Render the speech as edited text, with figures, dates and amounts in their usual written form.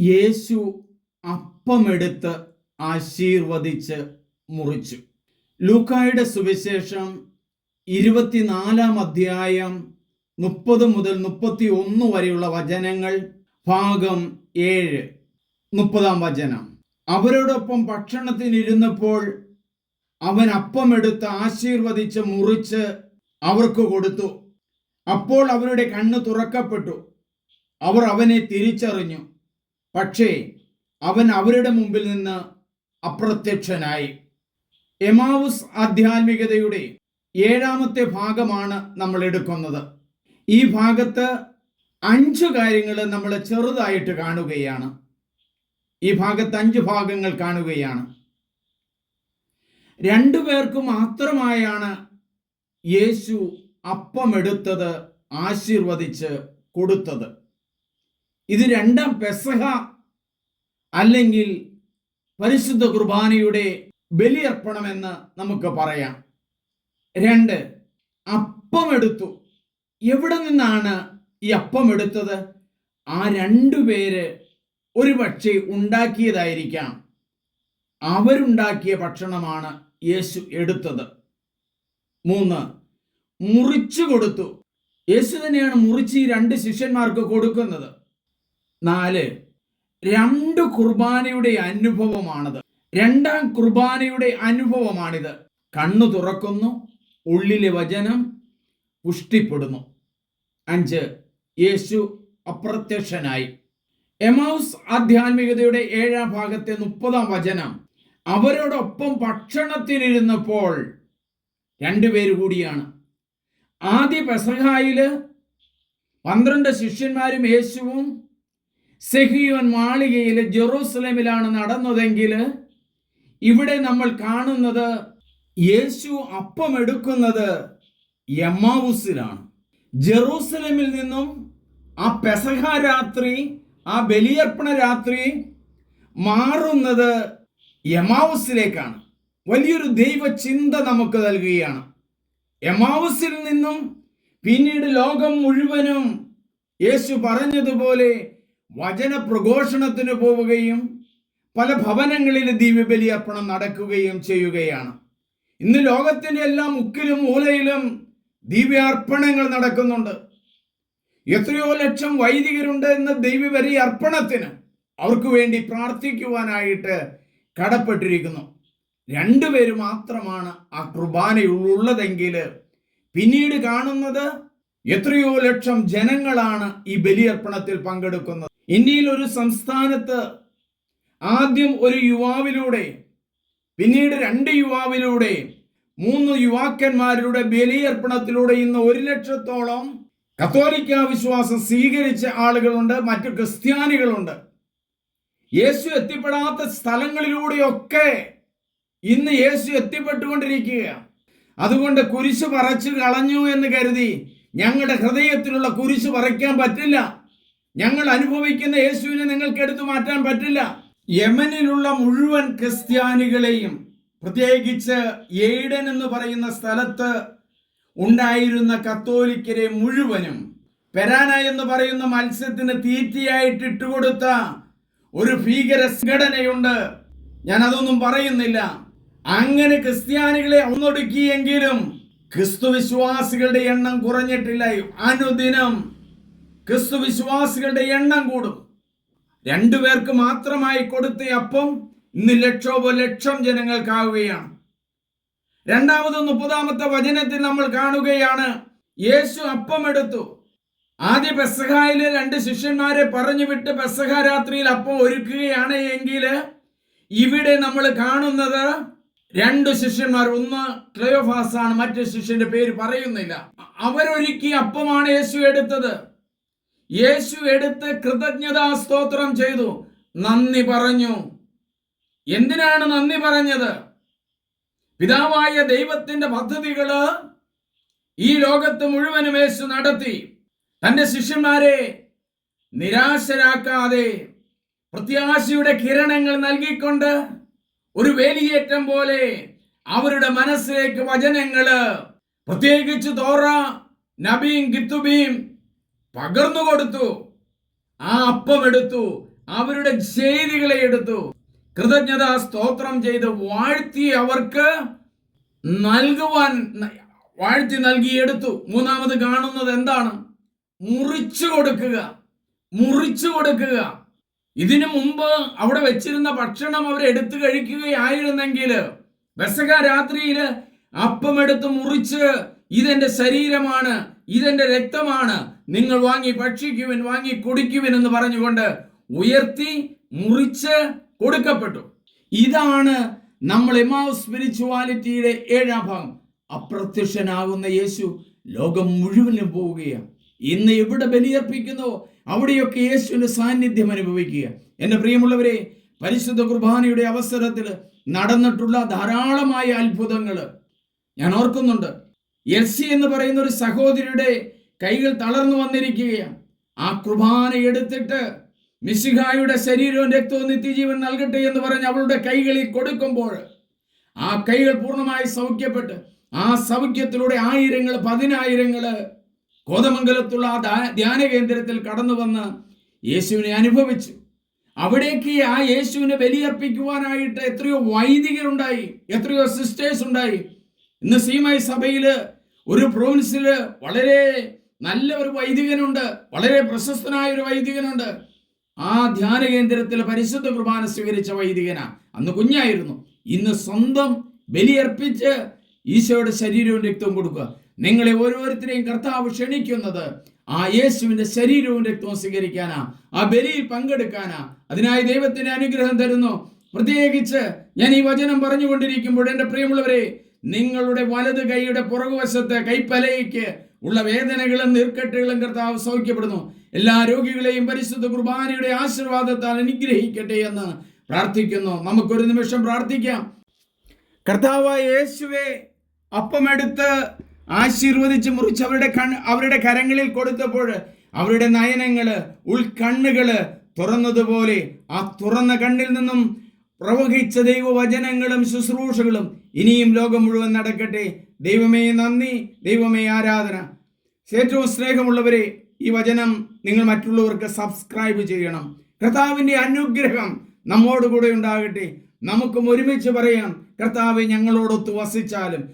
യേശു അപ്പമെടുത്ത് ആശീർവദിച്ച് മുറിച്ചു. ലൂക്കായുടെ സുവിശേഷം 24 അധ്യായം 30 മുതൽ 31 വരെയുള്ള വചനങ്ങൾ, ഭാഗം 7, 30 വചനം. അവരോടൊപ്പം ഭക്ഷണത്തിനിരുന്നപ്പോൾ അവൻ അപ്പമെടുത്ത് ആശീർവദിച്ച് മുറിച്ച് അവർക്ക് കൊടുത്തു. അപ്പോൾ അവരുടെ കണ്ണ് തുറക്കപ്പെട്ടു. അവർ അവനെ തിരിച്ചറിഞ്ഞു. പക്ഷേ അവൻ അവരുടെ മുമ്പിൽ നിന്ന് അപ്രത്യക്ഷനായി. എമാവുസ് ആധ്യാത്മികതയുടെ 7ാമത്തെ ഭാഗമാണ് നമ്മൾ എടുക്കുന്നത്. ഈ ഭാഗത്ത് 5 കാര്യങ്ങൾ നമ്മൾ ചെറുതായിട്ട് കാണുകയാണ്. ഈ ഭാഗത്ത് 5 ഭാഗങ്ങൾ കാണുകയാണ്. 2 പേർക്ക് മാത്രമായാണ് യേശു അപ്പമെടുത്തത് ആശീർവദിച്ച് കൊടുത്തത്. ഇത് 2ാം പെസഹ അല്ലെങ്കിൽ പരിശുദ്ധ കുർബാനയുടെ ബലിയർപ്പണമെന്ന് നമുക്ക് പറയാം. 2, അപ്പമെടുത്തു. എവിടെ നിന്നാണ് ഈ അപ്പമെടുത്തത്? ആ 2 പേര് ഒരുപക്ഷെ ഉണ്ടാക്കിയതായിരിക്കാം. അവരുണ്ടാക്കിയ ഭക്ഷണമാണ് യേശു എടുത്തത്. 3, മുറിച്ചു കൊടുത്തു. യേശു തന്നെയാണ് മുറിച്ച് ഈ 2 ശിഷ്യന്മാർക്ക് കൊടുക്കുന്നത്. 4, 2 കുർബാനയുടെ അനുഭവമാണത്. 2ാം കുർബാനയുടെ അനുഭവമാണിത്. കണ്ണു തുറക്കുന്നു, ഉള്ളിലെ വചനം പുഷ്ടിപ്പെടുന്നു. 5, യേശു അപ്രത്യക്ഷനായി. എമൗസ് ആധ്യാത്മികതയുടെ 7ാം ഭാഗത്തെ 30 വചനം, അവരോടൊപ്പം ഭക്ഷണത്തിനിരുന്നപ്പോൾ 2 പേര് കൂടിയാണ്. ആദ്യ പെസഹായില് 12 ശിഷ്യന്മാരും യേശുവും സെഹിയോൻ മാളികയിൽ ജെറൂസലേമിലാണ് നടന്നതെങ്കിൽ ഇവിടെ നമ്മൾ കാണുന്നത് യേശു അപ്പമെടുക്കുന്നത് എമ്മാവുസിലാണ്. ജെറൂസലേമിൽ നിന്നും ആ പെസഹ രാത്രി, ആ ബലിയർപ്പണ രാത്രി മാറുന്നത് എമ്മാവുസിലേക്കാണ്. വലിയൊരു ദൈവചിന്ത നമുക്ക് നൽകുകയാണ്. എമ്മാവുസിൽ നിന്നും പിന്നീട് ലോകം മുഴുവനും യേശു പറഞ്ഞതുപോലെ വചന പ്രഘോഷണത്തിന് പോവുകയും പല ഭവനങ്ങളിൽ ദിവ്യബലിയർപ്പണം നടക്കുകയും ചെയ്യുകയാണ്. ഇന്ന് ലോകത്തിന്റെ എല്ലാ മുക്കിലും മൂലയിലും ദിവ്യാർപ്പണങ്ങൾ നടക്കുന്നുണ്ട്. എത്രയോ ലക്ഷം വൈദികരുണ്ട് എന്ന ദൈവബലി അർപ്പണത്തിന് അവർക്ക് വേണ്ടി പ്രാർത്ഥിക്കുവാനായിട്ട് കടപ്പെട്ടിരിക്കുന്നു. 2 പേര് മാത്രമാണ് ആ കുർബാനയുള്ളതെങ്കിൽ പിന്നീട് കാണുന്നത് എത്രയോ ലക്ഷം ജനങ്ങളാണ് ഈ ബലിയർപ്പണത്തിൽ പങ്കെടുക്കുന്നത്. ഇന്ത്യയിൽ ഒരു സംസ്ഥാനത്ത് ആദ്യം ഒരു യുവാവിലൂടെ, പിന്നീട് 2 യുവാവിലൂടെ, 3 യുവാക്കന്മാരുടെ ബലിയർപ്പണത്തിലൂടെ ഇന്ന് 1 ലക്ഷത്തോളം കത്തോലിക്ക വിശ്വാസം സ്വീകരിച്ച ആളുകളുണ്ട്, മറ്റു ക്രിസ്ത്യാനികളുണ്ട്. യേശു എത്തിപ്പെടാത്ത സ്ഥലങ്ങളിലൂടെയൊക്കെ ഇന്ന് യേശു എത്തിപ്പെട്ടുകൊണ്ടിരിക്കുകയാണ്. അതുകൊണ്ട് കുരിശ് പറിച്ചു കളഞ്ഞു എന്ന് കരുതി ഞങ്ങളുടെ ഹൃദയത്തിലുള്ള കുരിശ് പറിക്കാൻ പറ്റില്ല. ഞങ്ങൾ അനുഭവിക്കുന്ന യേശുവിനെ നിങ്ങൾക്ക് എടുത്തു മാറ്റാൻ പറ്റില്ല. യമനിലുള്ള മുഴുവൻ ക്രിസ്ത്യാനികളെയും, പ്രത്യേകിച്ച് എയ്ഡൻ എന്ന് പറയുന്ന സ്ഥലത്ത് ഉണ്ടായിരുന്ന കത്തോലിക്കരെ മുഴുവനും പെരാന എന്ന് പറയുന്ന മത്സ്യത്തിന് തീറ്റയായിട്ട് ഇട്ടുകൊടുത്ത ഒരു ഭീകര സംഘടനയുണ്ട്. ഞാൻ അതൊന്നും പറയുന്നില്ല. അങ്ങനെ ക്രിസ്ത്യാനികളെ ഒന്നൊടുക്കിയെങ്കിലും ക്രിസ്തുവിശ്വാസികളുടെ എണ്ണം കുറഞ്ഞിട്ടില്ല. അനുദിനം ക്രിസ്തുവിശ്വാസികളുടെ എണ്ണം കൂടും. 2 പേർക്ക് മാത്രമായി കൊടുത്ത അപ്പം ഇന്ന് ലക്ഷം ജനങ്ങൾക്കാവുകയാണ്. 2ാമത് 30ാമത്തെ വചനത്തിൽ നമ്മൾ കാണുകയാണ്, യേശു അപ്പമെടുത്തു. ആദ്യ പെസഹായില് 2 ശിഷ്യന്മാരെ പറഞ്ഞു വിട്ട് പെസഹ രാത്രിയിൽ അപ്പം ഒരുക്കുകയാണ് എങ്കിൽ ഇവിടെ നമ്മൾ കാണുന്നത് 2 ശിഷ്യന്മാർ, ഒന്ന് ക്ലെയോഫാസ് ആണ്, മറ്റു ശിഷ്യന്റെ പേര് പറയുന്നില്ല. അവരൊരുക്കിയ അപ്പമാണ് യേശു എടുത്തത്. യേശു എടുത്ത് കൃതജ്ഞതാ സ്തോത്രം ചെയ്തു, നന്ദി പറഞ്ഞു. എന്തിനാണ് നന്ദി പറഞ്ഞത്? പിതാവായ ദൈവത്തിന്റെ പദ്ധതികള് ഈ ലോകത്ത് മുഴുവനും യേശു നടത്തി. തന്റെ ശിഷ്യന്മാരെ നിരാശരാക്കാതെ പ്രത്യാശയുടെ കിരണങ്ങൾ നൽകിക്കൊണ്ട് ഒരു വേലിയേറ്റം പോലെ അവരുടെ മനസ്സിലേക്ക് വചനങ്ങള്, പ്രത്യേകിച്ച് തോറ, നബിയും കിത്തുബിയും പകർന്നു കൊടുത്തു. ആ അപ്പം എടുത്തു, അവരുടെ ചെയ്തികളെ എടുത്തു, കൃതജ്ഞതാ സ്തോത്രം ചെയ്ത് വാഴ്ത്തി അവർക്ക് നൽകുവാൻ വാഴ്ത്തി നൽകിയെടുത്തു. മൂന്നാമത് കാണുന്നത് എന്താണ്? മുറിച്ചു കൊടുക്കുക. മുറിച്ചു കൊടുക്കുക. ഇതിനു മുമ്പ് അവിടെ വെച്ചിരുന്ന ഭക്ഷണം അവർ എടുത്തു കഴിക്കുകയായിരുന്നെങ്കിൽ പെസഹ രാത്രിയിൽ അപ്പമെടുത്ത് മുറിച്ച് ഇതെന്റെ ശരീരമാണ്, ഇതെന്റെ രക്തമാണ്, നിങ്ങൾ വാങ്ങി ഭക്ഷിക്കുവിൻ, വാങ്ങി കുടിക്കുവിൻ എന്ന് പറഞ്ഞുകൊണ്ട് ഉയർത്തി മുറിച്ച് കൊടുക്കപ്പെട്ടു. ഇതാണ് നമ്മൾ എമ്മാവുസ് സ്പിരിച്വാലിറ്റിയുടെ 7ാം ഭാഗം. അപ്രത്യക്ഷനാകുന്ന യേശു ലോകം മുഴുവനും പോവുകയാണ്. ഇന്ന് എവിടെ ബലിയർപ്പിക്കുന്നോ അവിടെയൊക്കെ യേശുവിന്റെ സാന്നിധ്യം അനുഭവിക്കുക. എൻ്റെ പ്രിയമുള്ളവരെ, പരിശുദ്ധ കുർബാനയുടെ അവസരത്തിൽ നടന്നിട്ടുള്ള ധാരാളമായ അത്ഭുതങ്ങൾ ഞാൻ ഓർക്കുന്നുണ്ട്. എൽസി എന്ന് പറയുന്ന ഒരു സഹോദരിയുടെ കൈകൾ തളർന്നു വന്നിരിക്കുകയാണ്. ആ കുർബാന എടുത്തിട്ട് മിശിഹായുടെ ശരീരവും രക്തവും നിത്യജീവൻ നൽകട്ടെ എന്ന് പറഞ്ഞ് അവളുടെ കൈകളിൽ കൊടുക്കുമ്പോൾ ആ കൈകൾ പൂർണ്ണമായി സൗഖ്യപ്പെട്ട് ആ സൗഖ്യത്തിലൂടെ ആയിരങ്ങൾ, പതിനായിരങ്ങള് കോതമംഗലത്തുള്ള ആ ധ്യാന കേന്ദ്രത്തിൽ കടന്നു വന്ന് യേശുവിനെ അനുഭവിച്ചു. അവിടേക്ക് ആ യേശുവിനെ ബലിയർപ്പിക്കുവാനായിട്ട് എത്രയോ വൈദികരുണ്ടായി, എത്രയോ സിസ്റ്റേഴ്സ് ഉണ്ടായി. ഇന്ന് സീമായി സഭയില് ഒരു പ്രൊവിൻസില് വളരെ നല്ല ഒരു വൈദികനുണ്ട്, വളരെ പ്രശസ്തനായ ഒരു വൈദികനുണ്ട്. ആ ധ്യാന കേന്ദ്രത്തിൽ പരിശുദ്ധ കുർബാന സ്വീകരിച്ച വൈദികനാ. അന്ന് കുഞ്ഞായിരുന്നു. ഇന്ന് സ്വന്തം ബലിയർപ്പിച്ച് ഈശോയുടെ ശരീരവും രക്തവും കൊടുക്കുക. നിങ്ങളെ ഓരോരുത്തരെയും കർത്താവ് ക്ഷണിക്കുന്നത് ആ യേശുവിന്റെ ശരീരവും രക്തവും സ്വീകരിക്കാനാ, ആ ബലിയിൽ പങ്കെടുക്കാനാ. അതിനായി ദൈവത്തിന്റെ അനുഗ്രഹം തരുന്നു. പ്രത്യേകിച്ച് ഞാൻ ഈ വചനം പറഞ്ഞുകൊണ്ടിരിക്കുമ്പോൾ എൻ്റെ പ്രിയമുള്ളവരെ, നിങ്ങളുടെ വലത് കൈയുടെ പുറകുവശത്ത് കൈപ്പലയ്ക്ക് ഉള്ള വേദനകളും നീർക്കെട്ടുകളും കർത്താവ് സൗഖ്യപ്പെടുന്നു. എല്ലാ രോഗികളെയും പരിശുദ്ധ കുർബാനയുടെ ആശീർവാദത്താൽ അനുഗ്രഹിക്കട്ടെ എന്ന് പ്രാർത്ഥിക്കുന്നു. നമുക്കൊരു നിമിഷം പ്രാർത്ഥിക്കാം. കർത്താവായ യേശുവേ, അപ്പമെടുത്ത് ആശീർവദിച്ച് മുറിച്ച് അവരുടെ കരങ്ങളിൽ കൊടുത്തപ്പോൾ അവരുടെ നയനങ്ങള്, ഉൾക്കണ്ണുകള് തുറന്നതുപോലെ ആ തുറന്ന കണ്ണിൽ നിന്നും പ്രവഹിച്ച ദൈവവചനങ്ങളും ശുശ്രൂഷകളും ഇനിയും ലോകം മുഴുവൻ നടക്കട്ടെ. ദൈവമേ നന്ദി, ദൈവമേ ആരാധന. ഏറ്റവും സ്നേഹമുള്ളവരെ, ഈ വചനം നിങ്ങൾ മറ്റുള്ളവർക്ക് സബ്സ്ക്രൈബ് ചെയ്യണം. കർത്താവിൻ്റെ അനുഗ്രഹം നമ്മോടുകൂടെ ഉണ്ടാകട്ടെ. നമുക്കും ഒരുമിച്ച് പറയാം, കർത്താവെ ഞങ്ങളോടൊത്ത് വസിച്ചാലും.